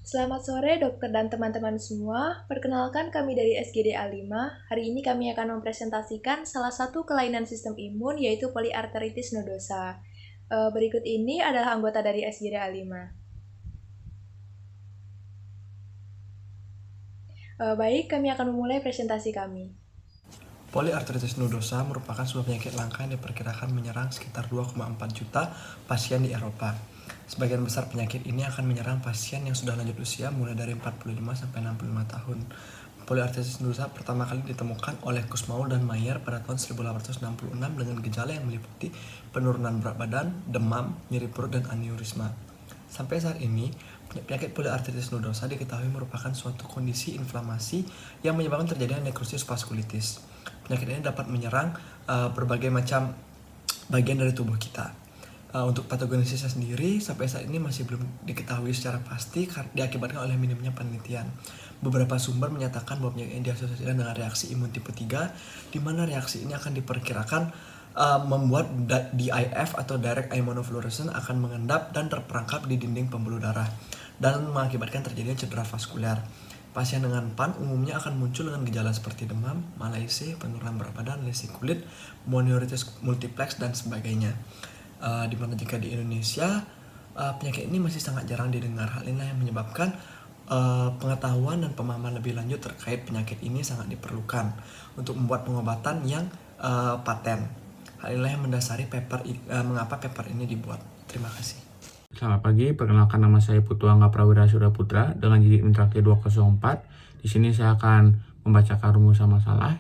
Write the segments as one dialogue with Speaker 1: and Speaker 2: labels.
Speaker 1: Selamat sore dokter dan teman-teman semua. Perkenalkan kami dari SGD A5. Hari ini kami akan mempresentasikan salah satu kelainan sistem imun yaitu poliarteritis nodosa. Berikut ini adalah anggota dari SGD A5. Baik, kami akan memulai presentasi kami.
Speaker 2: Poliarteritis nodosa merupakan sebuah penyakit langka yang diperkirakan menyerang sekitar 2,4 juta pasien di Eropa. Sebagian besar penyakit ini akan menyerang pasien yang sudah lanjut usia mulai dari 45 sampai 65 tahun. Poliarteritis nodosa pertama kali ditemukan oleh Kussmaul dan Mayer pada tahun 1866 dengan gejala yang meliputi penurunan berat badan, demam, nyeri perut, dan aneurisma. Sampai saat ini, penyakit poliarteritis nodosa diketahui merupakan suatu kondisi inflamasi yang menyebabkan terjadinya nekrosis vaskulitis. Penyakit ini dapat menyerang berbagai macam bagian dari tubuh kita. Untuk patogenesisnya sendiri, sampai saat ini masih belum diketahui secara pasti diakibatkan oleh minimnya penelitian. Beberapa sumber menyatakan bahwa penyakit ini diasosiasikan dengan reaksi imun tipe 3, di mana reaksi ini akan diperkirakan membuat DIF atau direct immunofluorescence akan mengendap dan terperangkap di dinding pembuluh darah dan mengakibatkan terjadinya cedera vaskuler. Pasien dengan PAN umumnya akan muncul dengan gejala seperti demam, malaise, penurunan berat badan, lesi kulit, mononeuritis multiplex, dan sebagainya. Dimana jika di Indonesia penyakit ini masih sangat jarang didengar. Hal inilah yang menyebabkan pengetahuan dan pemahaman lebih lanjut terkait penyakit ini sangat diperlukan untuk membuat pengobatan yang paten. Hal inilah yang mendasari mengapa paper ini dibuat. Terima kasih.
Speaker 3: Selamat pagi, perkenalkan nama saya Putu Angga Prawira Sudaputra dengan JID Mintrake 204. Di sini saya akan membacakan rumusan masalah.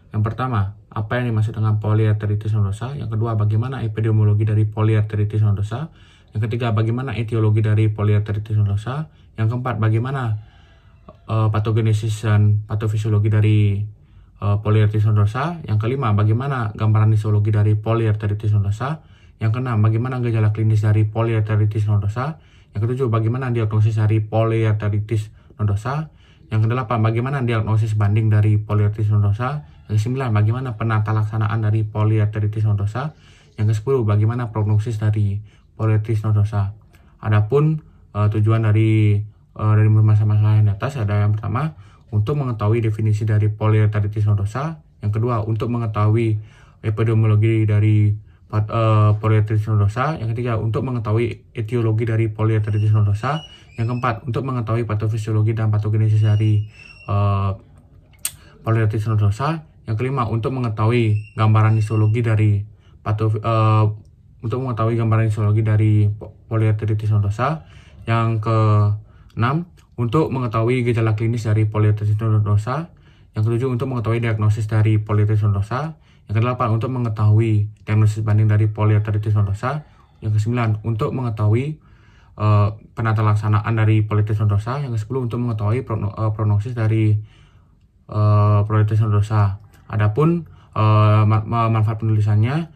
Speaker 3: Yang pertama, apa yang dimaksud dengan poliarteritis nodosa? Yang kedua, bagaimana epidemiologi dari poliarteritis nodosa? Yang ketiga, bagaimana etiologi dari poliarteritis nodosa? Yang keempat, bagaimana patogenesis dan patofisiologi dari poliarteritis nodosa? Yang kelima, bagaimana gambaran histologi dari poliarteritis nodosa? Yang keenam, bagaimana gejala klinis dari poliarteritis nodosa? Yang ketujuh, bagaimana diagnosis dari poliarteritis nodosa? Yang kedelapan, bagaimana diagnosis banding dari poliarteritis nodosa? Yang kesembilan, bagaimana penata laksanaan dari poliarteritis nodosa? Yang kesepuluh, bagaimana prognosis dari poliarteritis nodosa? Adapun tujuan dari masalah yang di atas ada yang pertama, untuk mengetahui definisi dari poliarteritis nodosa. Yang kedua, untuk mengetahui epidemiologi dari poliarteritis nodosa. Yang ketiga, untuk mengetahui etiologi dari poliarteritis nodosa. Yang keempat, untuk mengetahui patofisiologi dan patogenesis dari poliarteritis nodosa. Yang kelima, untuk mengetahui gambaran histologi dari poliarteritis nodosa. Yang keenam, untuk mengetahui gejala klinis dari poliarteritis nodosa. Yang ketujuh, untuk mengetahui diagnosis dari poliarteritis nodosa. Yang kedelapan, untuk mengetahui diagnosis banding dari poliarteritis nodosa. Yang kesembilan, untuk mengetahui penata laksanaan dari poliarteritis nodosa. Yang kesepuluh, untuk mengetahui prognosis dari poliarteritis nodosa. Adapun manfaat penulisannya,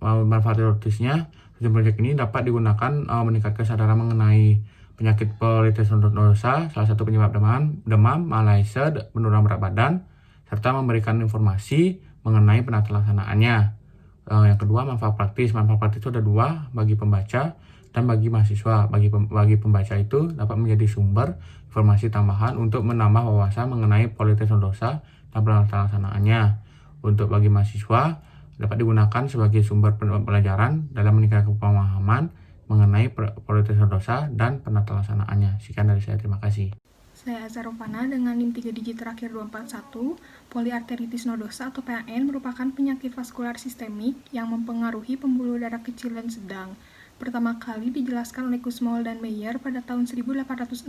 Speaker 3: manfaat teoritisnya, tujuan proyek ini dapat digunakan meningkatkan kesadaran mengenai penyakit poliarteritis nodosa, salah satu penyebab demam, malaise, penurunan berat badan, serta memberikan informasi mengenai penata laksanaannya. Yang kedua, manfaat praktis. Manfaat praktis itu ada dua, bagi pembaca dan bagi mahasiswa. Bagi pembaca itu dapat menjadi sumber informasi tambahan untuk menambah wawasan mengenai poliarteritis nodosa dan penata laksanaannya. Untuk bagi mahasiswa dapat digunakan sebagai sumber pelajaran dalam meningkatkan pemahaman mengenai poliarteritis nodosa dan penata laksanaannya. Sekian dari saya, terima kasih.
Speaker 4: Saya Azhar Rovana dengan NIM 3 digit terakhir 241. Poliarteritis nodosa atau PAN merupakan penyakit vaskular sistemik yang mempengaruhi pembuluh darah kecil dan sedang. Pertama kali dijelaskan oleh Kussmaul dan Mayer pada tahun 1866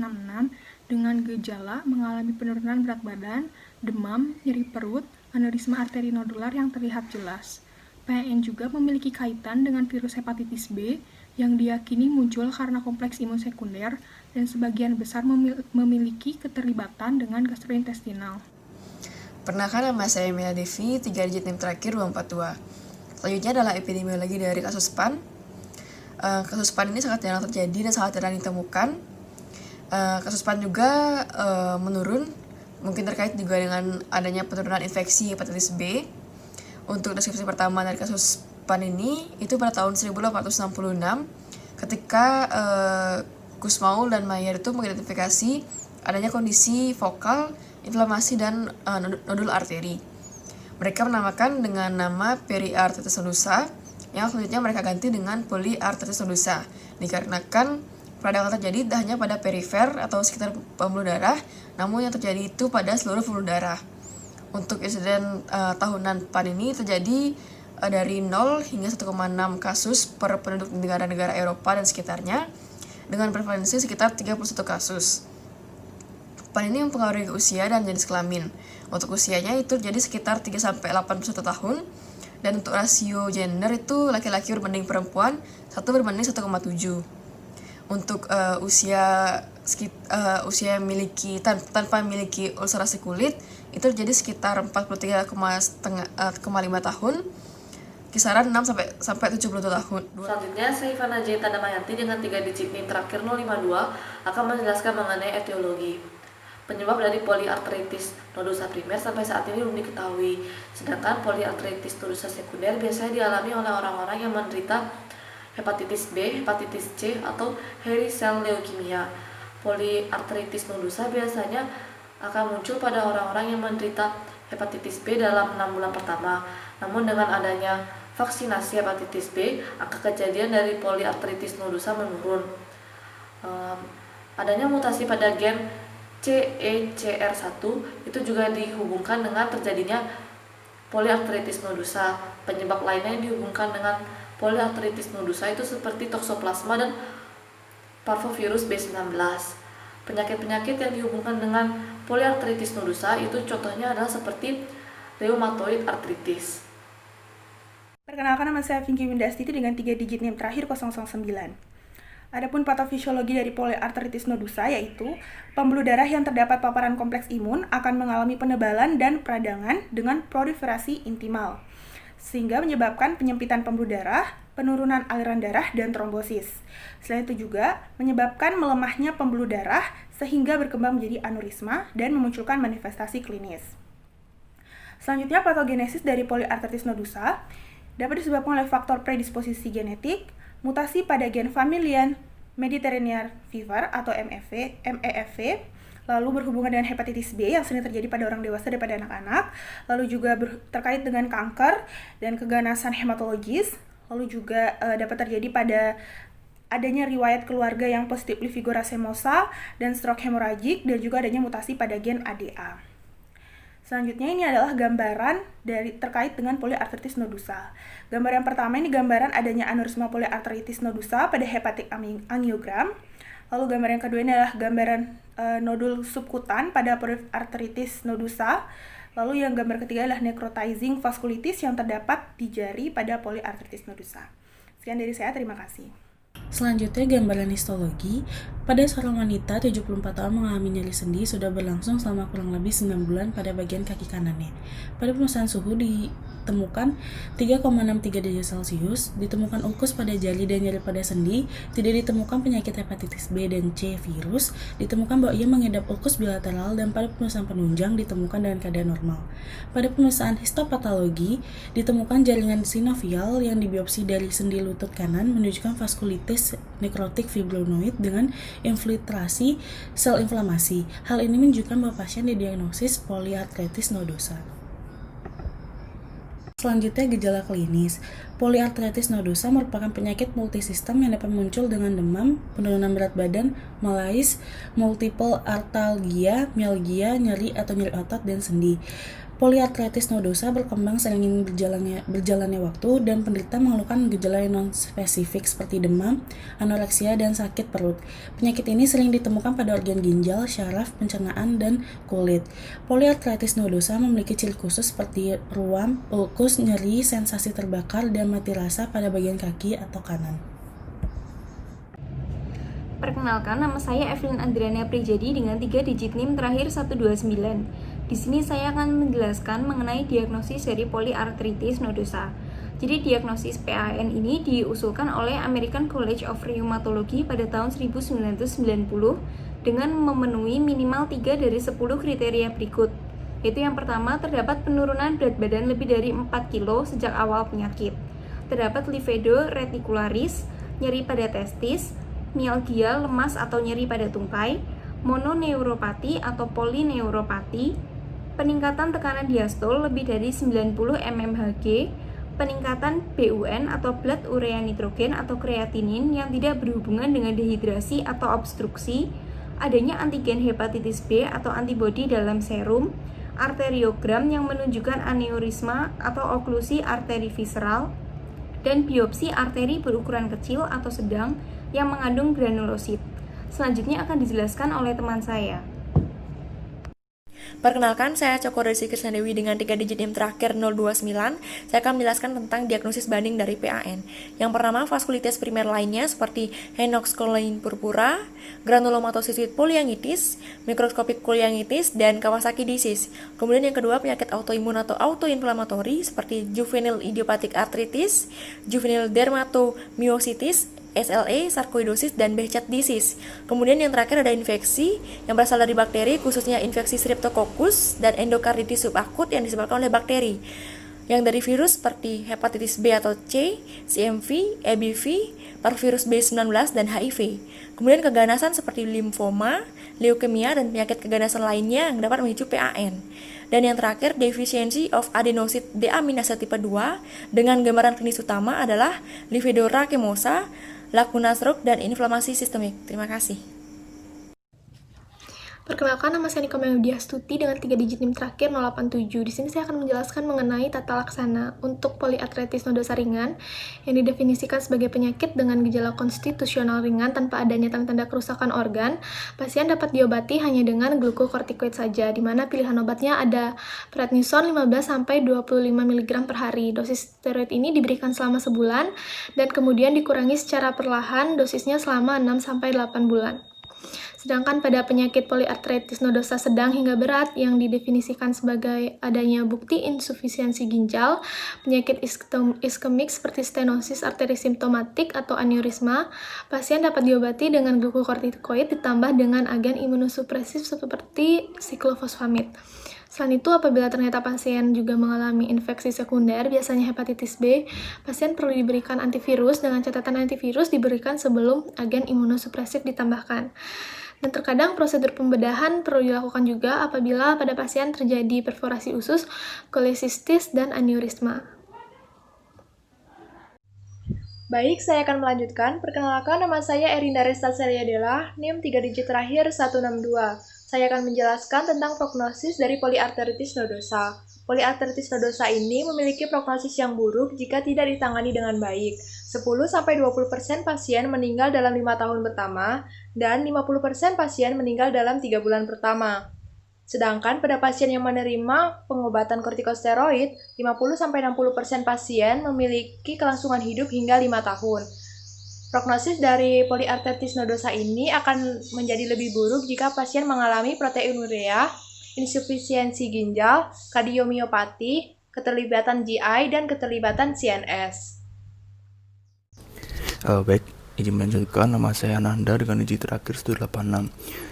Speaker 4: dengan gejala mengalami penurunan berat badan, demam, nyeri perut, aneurisma arteri nodular yang terlihat jelas. PAN juga memiliki kaitan dengan virus hepatitis B yang diyakini muncul karena kompleks imun sekunder dan sebagian besar memiliki keterlibatan dengan gastrointestinal.
Speaker 5: Perkenalkan, nama saya Mela Devi, 3 digit NIM terakhir 242. Selanjutnya adalah epidemiologi dari kasus PAN. Kasus PAN ini sangat jarang terjadi dan sangat jarang ditemukan. Kasus PAN juga menurun, mungkin terkait juga dengan adanya penurunan infeksi hepatitis B. Untuk deskripsi pertama dari kasus PAN ini itu pada tahun 1866 ketika Kussmaul dan Mayer itu mengidentifikasi adanya kondisi vokal, inflamasi, dan nodul arteri. Mereka menamakan dengan nama periarteritis nodosa, yang selanjutnya mereka ganti dengan polyarteritis nodosa, dikarenakan peradangan terjadi tidak hanya pada perifer atau sekitar pembuluh darah, namun yang terjadi itu pada seluruh pembuluh darah. Untuk insiden tahunan PAN ini terjadi dari 0 hingga 1,6 kasus per penduduk negara-negara Eropa dan sekitarnya, dengan prevalensi sekitar 31 kasus. PAN ini mempengaruhi usia dan jenis kelamin. Untuk usianya itu jadi sekitar 3-81 tahun, dan untuk rasio gender itu laki-laki berbanding perempuan 1:1,7. Untuk usia miliki tanpa memiliki ulcerasi kulit itu jadi sekitar 43,5 tahun, kisaran 6 sampai 72 tahun.
Speaker 6: Selanjutnya, saya Ivana J. Tandamayanti dengan 3 digit NIM terakhir 052 akan menjelaskan mengenai etiologi. Penyebab dari poliarteritis nodosa primer sampai saat ini belum diketahui, sedangkan poliarteritis nodosa sekunder biasanya dialami oleh orang-orang yang menderita hepatitis B, hepatitis C, atau hairy cell leukemia. Poliarteritis nodosa biasanya akan muncul pada orang-orang yang menderita hepatitis B dalam 6 bulan pertama. Namun dengan adanya vaksinasi hepatitis B, angka kejadian dari poliarteritis nodosa menurun. Adanya mutasi pada gen CECR1 itu juga dihubungkan dengan terjadinya poliarteritis nodosa. Penyebab lainnya yang dihubungkan dengan poliarteritis nodosa itu seperti toksoplasma dan parvovirus B19. Penyakit-penyakit yang dihubungkan dengan poliarteritis nodosa itu contohnya adalah seperti rheumatoid arthritis.
Speaker 4: Perkenalkan, nama saya Vinky Windastiti dengan 3 digit NIM terakhir 009. Adapun patofisiologi dari poliarteritis nodosa yaitu pembuluh darah yang terdapat paparan kompleks imun akan mengalami penebalan dan peradangan dengan proliferasi intimal, sehingga menyebabkan penyempitan pembuluh darah, penurunan aliran darah, dan trombosis. Selain itu juga menyebabkan melemahnya pembuluh darah sehingga berkembang menjadi aneurisma dan memunculkan manifestasi klinis. Selanjutnya, patogenesis dari poliarteritis nodosa dapat disebabkan oleh faktor predisposisi genetik, mutasi pada gen familial Mediterranean fever atau MEFV, lalu berhubungan dengan hepatitis B yang sering terjadi pada orang dewasa daripada anak-anak, lalu juga terkait dengan kanker dan keganasan hematologis, lalu juga dapat terjadi pada adanya riwayat keluarga yang positif Livigora semosa dan stroke hemoragik, dan juga adanya mutasi pada gen ADA. Selanjutnya ini adalah gambaran terkait dengan poliarteritis nodosa. Gambar yang pertama ini gambaran adanya aneurisma poliarteritis nodosa pada hepatic angiogram. Lalu gambar yang kedua ini adalah gambaran nodul subkutan pada poliarteritis nodosa. Lalu yang gambar ketiga adalah necrotizing vasculitis yang terdapat di jari pada poliarteritis nodosa. Sekian dari saya, terima kasih.
Speaker 7: Selanjutnya, gambaran histologi. Pada seorang wanita 74 tahun mengalami nyeri sendi sudah berlangsung selama kurang lebih 9 bulan pada bagian kaki kanannya. Pada pemeriksaan suhu ditemukan 3,63 derajat Celcius, ditemukan ulkus pada jari dan nyeri pada sendi, tidak ditemukan penyakit hepatitis B dan C virus, ditemukan bahwa ia mengidap ulkus bilateral, dan pada pemeriksaan penunjang ditemukan dengan keadaan normal. Pada pemeriksaan histopatologi ditemukan jaringan sinovial yang dibiopsi dari sendi lutut kanan menunjukkan vaskulitis nekrotik fibronoid dengan infiltrasi sel inflamasi. Hal ini menunjukkan bahwa pasien didiagnosis poliarteritis nodosa. Selanjutnya, gejala klinis. Poliarteritis nodosa merupakan penyakit multisistem yang dapat muncul dengan demam, penurunan berat badan, malaise, multiple arthalgia, myalgia, nyeri atau nyeri otot dan sendi. Poliarteritis nodosa berkembang seiring berjalannya waktu, dan penderita mengeluhkan gejala yang non-spesifik seperti demam, anoreksia, dan sakit perut. Penyakit ini sering ditemukan pada organ ginjal, syaraf, pencernaan, dan kulit. Poliarteritis nodosa memiliki ciri khusus seperti ruam, ulkus, nyeri, sensasi terbakar, dan mati rasa pada bagian kaki atau kanan.
Speaker 8: Perkenalkan, nama saya Evelyn Adriana Prijadi dengan 3 digit NIM terakhir 129. Di sini saya akan menjelaskan mengenai diagnosis dari poliarteritis nodosa. Jadi diagnosis PAN ini diusulkan oleh American College of Rheumatology pada tahun 1990 dengan memenuhi minimal 3 dari 10 kriteria berikut. Yaitu yang pertama, terdapat penurunan berat badan lebih dari 4 kilo sejak awal penyakit. Terdapat livedo reticularis, nyeri pada testis, mialgia, lemas atau nyeri pada tungkai, mononeuropati atau polineuropati, peningkatan tekanan diastol lebih dari 90 mmHg, peningkatan BUN atau blood urea nitrogen atau kreatinin yang tidak berhubungan dengan dehidrasi atau obstruksi, adanya antigen hepatitis B atau antibodi dalam serum, arteriogram yang menunjukkan aneurisma atau oklusi arteri visceral, dan biopsi arteri berukuran kecil atau sedang yang mengandung granulosit. Selanjutnya akan dijelaskan oleh teman saya.
Speaker 1: Perkenalkan, saya Coko Desi Krisnadewi dengan 3 digit NIM terakhir 029. Saya akan menjelaskan tentang diagnosis banding dari PAN. Yang pertama, vaskulitis primer lainnya seperti henoch-Schönlein purpura, granulomatosis with polyangitis, mikroskopik polyangitis, dan Kawasaki disease. Kemudian yang kedua, penyakit autoimun atau autoinflamatori seperti juvenile idiopathic arthritis, juvenile dermatomyositis, SLE, sarkoidosis, dan Behcet disease. Kemudian yang terakhir ada infeksi yang berasal dari bakteri, khususnya infeksi Streptococcus dan endokarditis subakut yang disebabkan oleh bakteri. Yang dari virus seperti hepatitis B atau C, CMV, EBV, parvovirus B19, dan HIV. Kemudian keganasan seperti limfoma, leukemia, dan penyakit keganasan lainnya yang dapat memicu PAN. Dan yang terakhir, deficiency of adenosine deaminase tipe 2 dengan gambaran klinis utama adalah lipidorakemosa, lacuna stroke, dan inflamasi sistemik. Terima kasih.
Speaker 4: Perkenalkan, nama saya Nika Mayudiastuti dengan 3 digit NIM terakhir 087. Di sini saya akan menjelaskan mengenai tata laksana untuk poliarteritis nodosa ringan yang didefinisikan sebagai penyakit dengan gejala konstitusional ringan tanpa adanya tanda-tanda kerusakan organ. Pasien dapat diobati hanya dengan glukokortikoid saja, di mana pilihan obatnya ada prednison 15-25 mg per hari. Dosis steroid ini diberikan selama sebulan dan kemudian dikurangi secara perlahan dosisnya selama 6-8 bulan. Sedangkan pada penyakit poliarteritis nodosa sedang hingga berat yang didefinisikan sebagai adanya bukti insufisiensi ginjal, penyakit iskemik seperti stenosis arteri simptomatik atau aneurisma, pasien dapat diobati dengan glukokortikoid ditambah dengan agen imunosupresif seperti siklofosfamid. Selain itu, apabila ternyata pasien juga mengalami infeksi sekunder, biasanya hepatitis B, pasien perlu diberikan antivirus dengan catatan antivirus diberikan sebelum agen imunosupresif ditambahkan. Dan terkadang prosedur pembedahan perlu dilakukan juga apabila pada pasien terjadi perforasi usus, kolesistis, dan aneurisma.
Speaker 1: Baik, saya akan melanjutkan. Perkenalkan, nama saya Erinda Resta Seliadela, NIM 3 digit terakhir 162. Saya akan menjelaskan tentang prognosis dari poliarteritis nodosa. Poliarteritis nodosa ini memiliki prognosis yang buruk jika tidak ditangani dengan baik. 10-20% pasien meninggal dalam 5 tahun pertama, dan 50% pasien meninggal dalam 3 bulan pertama. Sedangkan pada pasien yang menerima pengobatan kortikosteroid, 50-60% pasien memiliki kelangsungan hidup hingga 5 tahun. Prognosis dari poliarteritis nodosa ini akan menjadi lebih buruk jika pasien mengalami proteinuria, insufisiensi ginjal, kardiomiopati, keterlibatan GI, dan keterlibatan CNS.
Speaker 9: Baik, izin melanjutkan. Nama saya Ananda dengan digit terakhir 186.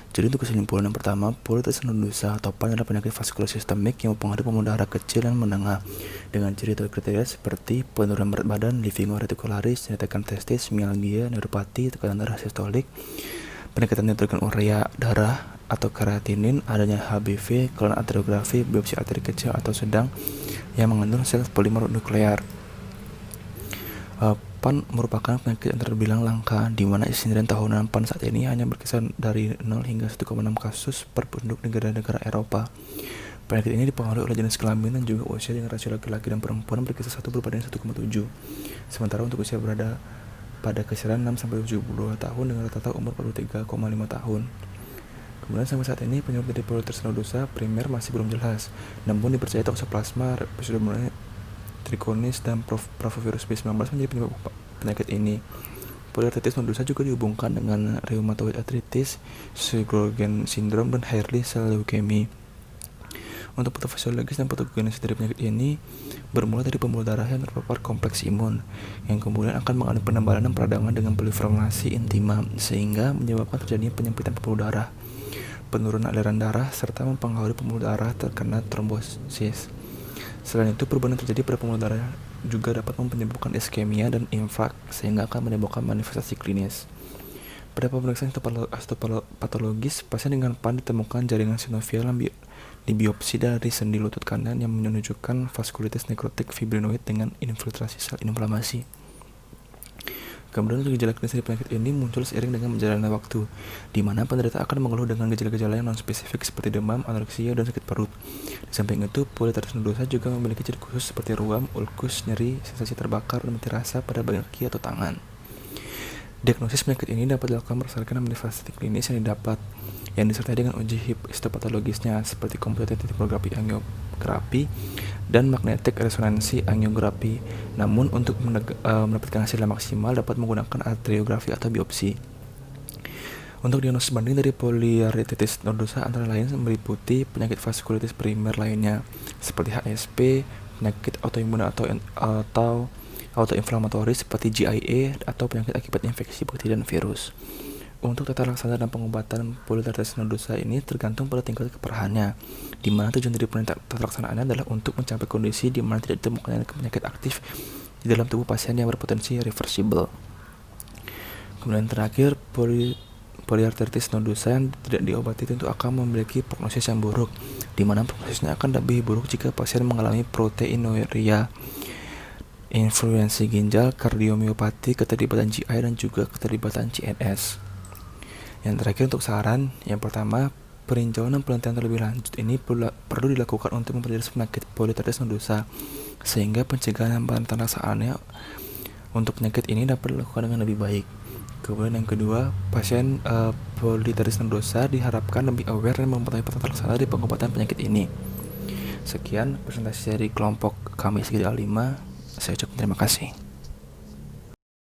Speaker 9: Jadi untuk kesimpulan yang pertama, poliarteritis nodosa atau PAN adalah penyakit vaskular sistemik yang mempengaruhi pembuluh darah kecil dan menengah dengan ciri atau kriteria seperti penurunan berat badan, living reticularis, tekan testis, mialgia, neuropati, tekanan darah sistolik, peningkatan nitrogen urea darah atau kreatinin, adanya HBV, kelainan arteriografi, biopsi arteri kecil atau sedang yang mengandung sel polimer nuklear. PAN merupakan penyakit yang terbilang langka, di mana insiden tahunan PAN saat ini hanya berkisar dari 0 hingga 1,6 kasus per penduduk negara-negara Eropa. Penyakit ini dipengaruhi oleh jenis kelamin dan juga usia dengan rasio laki-laki dan perempuan berkisar 1 berbanding 1,7. Sementara untuk usia berada pada kisaran 6-72 tahun dengan rata-rata umur 43,5 tahun. Kemudian sampai saat ini penyebab dari poliarteritis nodosa primer masih belum jelas, namun dipercaya toksoplasma, Pseudomonas trichonis, dan parvovirus B19 menjadi penyebab penyakit ini. Poliarteritis nodosa juga dihubungkan dengan rheumatoid arthritis, Sjogren syndrome, dan Hailey cell leukemia. Untuk patofisiologis dan patogenesis dari penyakit ini bermula dari pembuluh darah yang terpapar kompleks imun, yang kemudian akan mengalami penebalan dan peradangan dengan proliferasi intima, sehingga menyebabkan terjadinya penyempitan pembuluh darah, penurunan aliran darah, serta mempengaruhi pembuluh darah terkena trombosis. Selain itu, perubahan yang terjadi pada pembuluh darah juga dapat menyebabkan iskemia dan infrak, sehingga akan menyebabkan manifestasi klinis. Pada pemeriksaan histopatologis, pasien dengan PAN ditemukan jaringan sinovial di biopsi dari sendi lutut kanan yang menunjukkan vaskulitis nekrotik fibrinoid dengan infiltrasi sel inflamasi. Kemudian gejala klinis dari penyakit ini muncul seiring dengan berjalannya waktu, di mana penderita akan mengeluh dengan gejala-gejala yang non-spesifik seperti demam, anoreksia, dan sakit perut. Di samping itu, poliarteritis nodosa juga memiliki ciri khusus seperti ruam, ulkus, nyeri, sensasi terbakar, dan mati rasa pada bagian kaki atau tangan. Diagnosis penyakit ini dapat dilakukan berdasarkan manifestasi klinis yang didapat, yang disertai dengan uji histopatologisnya seperti komputatif tomografi angiografi dan magnetik resonansi angiografi. Namun untuk mendapatkan hasil yang maksimal dapat menggunakan arteriografi atau biopsi. Untuk diagnosis banding dari poliarteritis nodosa antara lain meliputi penyakit vaskulitis primer lainnya seperti HSP, penyakit autoimun atau autoinflamatori seperti GIA atau penyakit akibat infeksi bakteri dan virus. Untuk tata laksana dan pengobatan poliarteritis nodosa ini tergantung pada tingkat keparahannya, di mana tujuan dari tata laksanaannya adalah untuk mencapai kondisi di mana tidak ditemukan penyakit aktif di dalam tubuh pasien yang berpotensi reversible. Kemudian terakhir, poliarteritis nodosa yang tidak diobati tentu akan memiliki prognosis yang buruk, di mana prognosisnya akan lebih buruk jika pasien mengalami proteinuria, influensi ginjal, kardiomiopati, keterlibatan GI, dan juga keterlibatan CNS. Yang terakhir untuk saran, yang pertama, peninjauan dan penelitian terlebih lanjut ini perlu dilakukan untuk memperjelas penyakit poliarteritis nodosa, sehingga pencegahan dan penelaksaannya untuk penyakit ini dapat dilakukan dengan lebih baik. Kemudian yang kedua, pasien poliarteritis nodosa diharapkan lebih aware dan mengetahui tata laksana di pengobatan penyakit ini. Sekian presentasi dari kelompok kami SGD A5. Saya ucapkan terima kasih.